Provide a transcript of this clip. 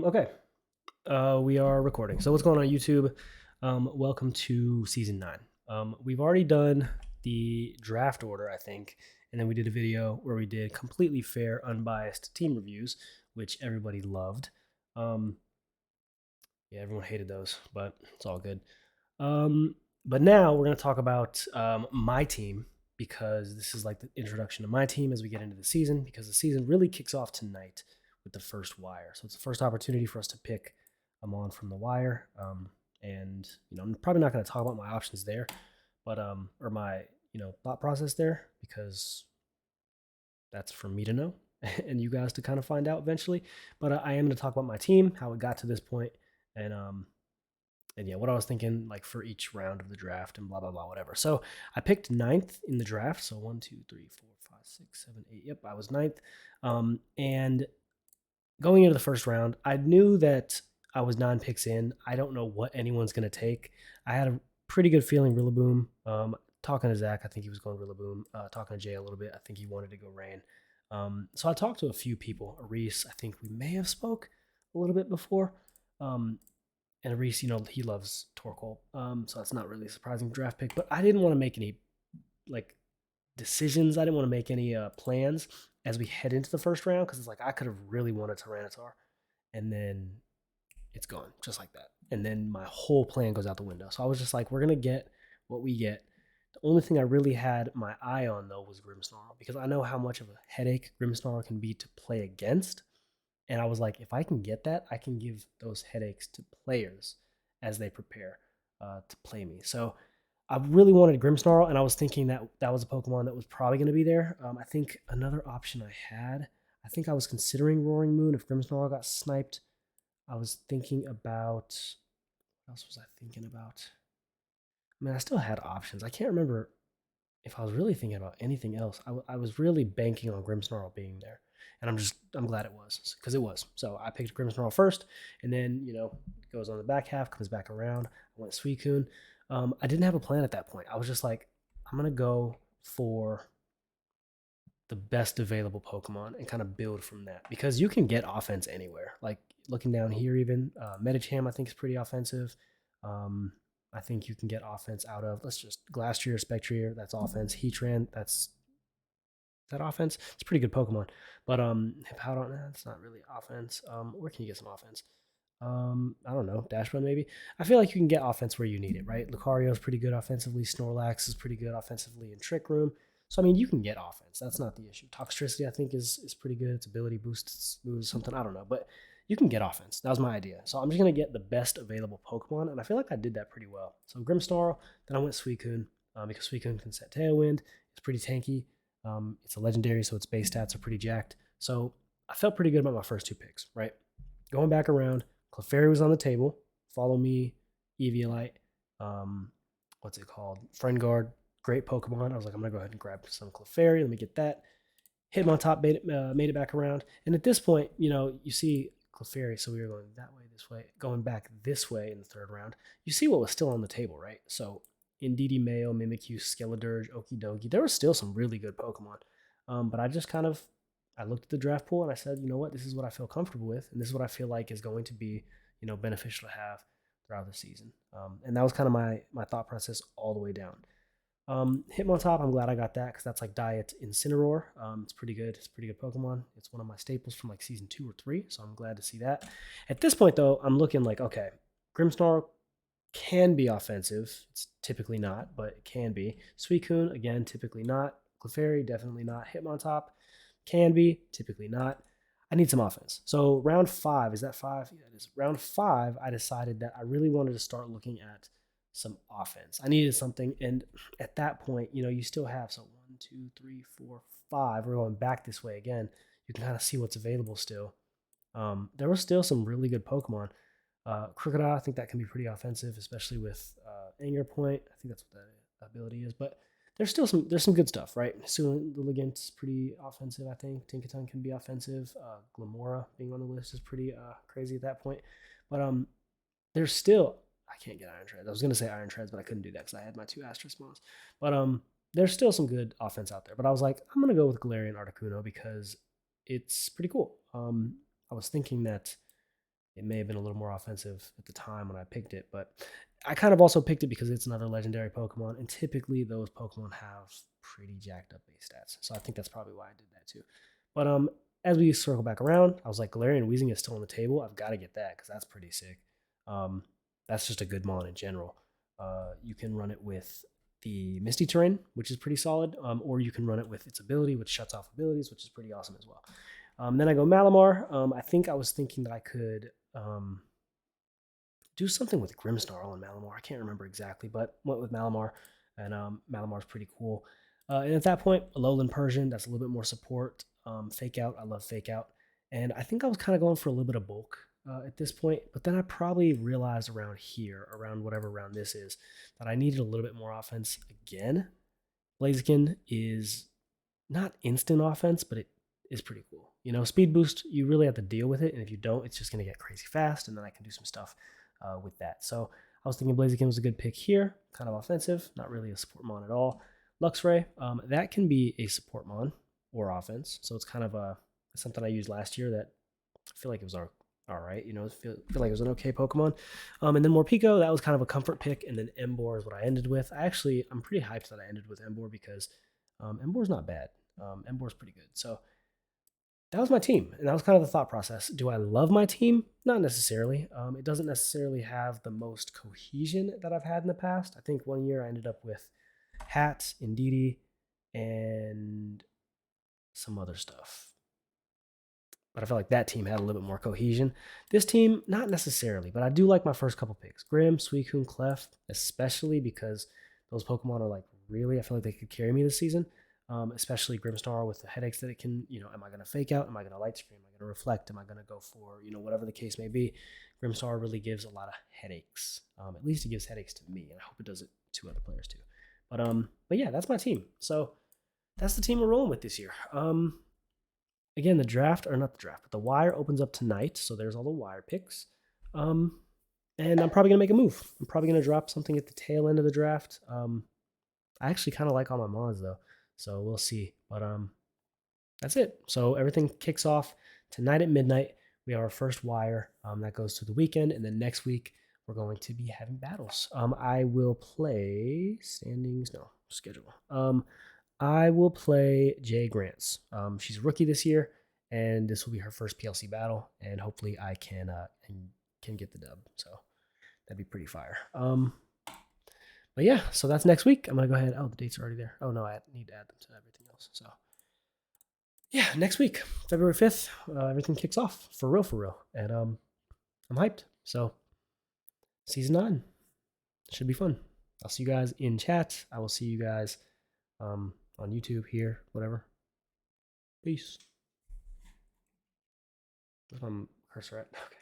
Okay, we are recording. So what's going on YouTube? Welcome to season 9. We've already done the draft order, I think, and then we did a video where we did completely fair, unbiased team reviews, which everybody loved. Um, yeah, everyone hated those, but it's all good. Um, but now we're going to talk about my team because this is like the introduction to my team as we get into the season because the season really kicks off tonight with the first wire. So it's the first opportunity for us to pick on from the wire. And I'm probably not going to talk about my options there, but or my thought process there because that's for me to know and you guys to kind of find out eventually. But I am going to talk about my team, how it got to this point, and yeah, what I was thinking like for each round of the draft and blah blah blah whatever. So I picked ninth in the draft. So 1, 2, 3, 4, 5, 6, 7, 8. Yep, I was ninth. And going into the first round, I knew that I was 9 picks in. I don't know what anyone's gonna take. I had a pretty good feeling Rillaboom. Talking to Zach, I think he was going Rillaboom. Talking to Jay a little bit, I think he wanted to go Rain. So I talked to a few people. Reese, I think we may have spoke a little bit before. Um, and Reese, he loves Torkoal. So that's not really a surprising draft pick. But I didn't want to make any like decisions. I didn't want to make any plans as we head into the first round because it's like I could have really wanted Tyranitar, and then it's gone just like that. And then my whole plan goes out the window. So I was just like, we're gonna get what we get. The only thing I really had my eye on though was Grimmsnarl because I know how much of a headache Grimmsnarl can be to play against. And I was like, if I can get that, I can give those headaches to players as they prepare to play me. So I really wanted Grimmsnarl, and I was thinking that that was a Pokemon that was probably going to be there. I think another option I had, I think I was considering Roaring Moon if Grimmsnarl got sniped. I was thinking about, what else was I thinking about? I mean, I still had options. I can't remember if I was really thinking about anything else. I was really banking on Grimmsnarl being there, and I'm glad it was because it was. So I picked Grimmsnarl first, and then it goes on the back half, comes back around. I went Suicune. I didn't have a plan at that point. I was just like, I'm gonna go for the best available Pokemon and kind of build from that because you can get offense anywhere. Like looking down here, even Medicham I think is pretty offensive. Um, I think you can get offense out of let's just Glastrier, Spectrier. That's offense. Heatran. That's that offense. It's a pretty good Pokemon. But Hippowdon, that's not really offense. Where can you get some offense? I don't know, Dashbun maybe. I feel like you can get offense where you need it, right? Lucario is pretty good offensively. Snorlax is pretty good offensively in Trick Room. So I mean, you can get offense. That's not the issue. Toxtricity, I think, is pretty good. Its ability boosts moves something. I don't know, but you can get offense. That was my idea. So I'm just gonna get the best available Pokemon, and I feel like I did that pretty well. So Grimmsnarl, then I went Suicune because Suicune can set Tailwind. It's pretty tanky. It's a legendary, so its base stats are pretty jacked. So I felt pretty good about my first 2 picks, right? Going back around, Clefairy was on the table. Follow Me, Eviolite, what's it called? Friend Guard, great Pokemon. I was like, I'm gonna go ahead and grab some Clefairy. Let me get that. Hitmontop made it back around, and at this point, you see Clefairy. So we were going that way, this way, going back this way in the third round. You see what was still on the table, right? So Indeedee, Mayo, Mimikyu, Skeledirge, Okidogi. There were still some really good Pokemon, but I just kind of I looked at the draft pool and I said, you know what, this is what I feel comfortable with, and this is what I feel like is going to be beneficial to have throughout the season. And that was kind of my thought process all the way down. Hitmontop, I'm glad I got that because that's like Diet Incineroar. It's pretty good. It's a pretty good Pokemon. It's one of my staples from like season 2 or 3, so I'm glad to see that. At this point, though, I'm looking like, okay, Grimmsnarl can be offensive. It's typically not, but it can be. Suicune, again, typically not. Clefairy, definitely not. Hitmontop, can be, typically not. I need some offense. So round 5, is that 5? Yeah, it is. Round 5, I decided that I really wanted to start looking at some offense. I needed something, and at that point, you still have so 1, 2, 3, 4, 5. We're going back this way again. You can kind of see what's available still. There were still some really good Pokemon. Crocodile, I think that can be pretty offensive, especially with Anger Point. I think that's what that ability is. But there's some good stuff, right? Lilligant's pretty offensive, I think. Tinkaton can be offensive. Glamora being on the list is pretty crazy at that point. But there's still I can't get Iron Treads. I was gonna say Iron Treads, but I couldn't do that because I had my 2 Asterisk But there's still some good offense out there. But I was like, I'm gonna go with Galarian Articuno because it's pretty cool. I was thinking that It may have been a little more offensive at the time when I picked it, but I kind of also picked it because it's another legendary Pokemon, and typically those Pokemon have pretty jacked up base stats. So I think that's probably why I did that too. But as we circle back around, I was like, Galarian Weezing is still on the table. I've got to get that because that's pretty sick. Um, that's just a good mon in general. You can run it with the Misty Terrain, which is pretty solid, or you can run it with its ability, which shuts off abilities, which is pretty awesome as well. Then I go Malamar. I think I was thinking that I could do something with Grimmsnarl and Malamar. I can't remember exactly, but went with Malamar, and Malamar's pretty cool. And at that point, Alolan Persian, that's a little bit more support. Fake Out, I love Fake Out. And I think I was kind of going for a little bit of bulk at this point, but then I probably realized around here, around whatever round this is, that I needed a little bit more offense again. Blaziken is not instant offense, but it is pretty cool. You know, speed boost, you really have to deal with it, and if you don't, it's just going to get crazy fast, and then I can do some stuff with that. So I was thinking Blaziken was a good pick here, kind of offensive, not really a support mon at all. Luxray, that can be a support mon or offense, so it's kind of something I used last year that I feel like it was all right. You know, I feel like it was an okay Pokemon. And then Morpeko, that was kind of a comfort pick, and then Emboar is what I ended with. I'm pretty hyped that I ended with Emboar because Emboar's not bad. Emboar's pretty good. So that was my team, and that was kind of the thought process. Do I love my team? Not necessarily. It doesn't necessarily have the most cohesion that I've had in the past. I think one year I ended up with Hat, Indeedee, and some other stuff. But I felt like that team had a little bit more cohesion. This team, not necessarily, but I do like my first couple picks. Grimm, Suicune, Clef, especially because those Pokemon are like really, I feel like they could carry me this season. Especially Grimmsnarl with the headaches that it can, am I going to fake out? Am I going to light screen? Am I going to reflect? Am I going to go for, whatever the case may be? Grimmsnarl really gives a lot of headaches. At least it gives headaches to me, and I hope it does it to other players too. But yeah, that's my team. So that's the team we're rolling with this year. Again, the wire opens up tonight, so there's all the wire picks. And I'm probably gonna make a move. I'm probably gonna drop something at the tail end of the draft. I actually kind of like all my mods though, so we'll see. But that's it. So everything kicks off tonight at midnight. We have our first wire that goes to the weekend, and then next week we're going to be having battles. I will play schedule. I will play Jay Grants. She's a rookie this year, and this will be her first PLC battle, and hopefully I can get the dub. So that'd be pretty fire. But yeah, so that's next week. I'm gonna go ahead. Oh, the dates are already there. Oh no, I need to add them to everything else. So yeah, next week, February 5th, everything kicks off for real, and I'm hyped. So season 9 should be fun. I'll see you guys in chat. I will see you guys on YouTube here, whatever. Peace. Where's my cursor at? Okay.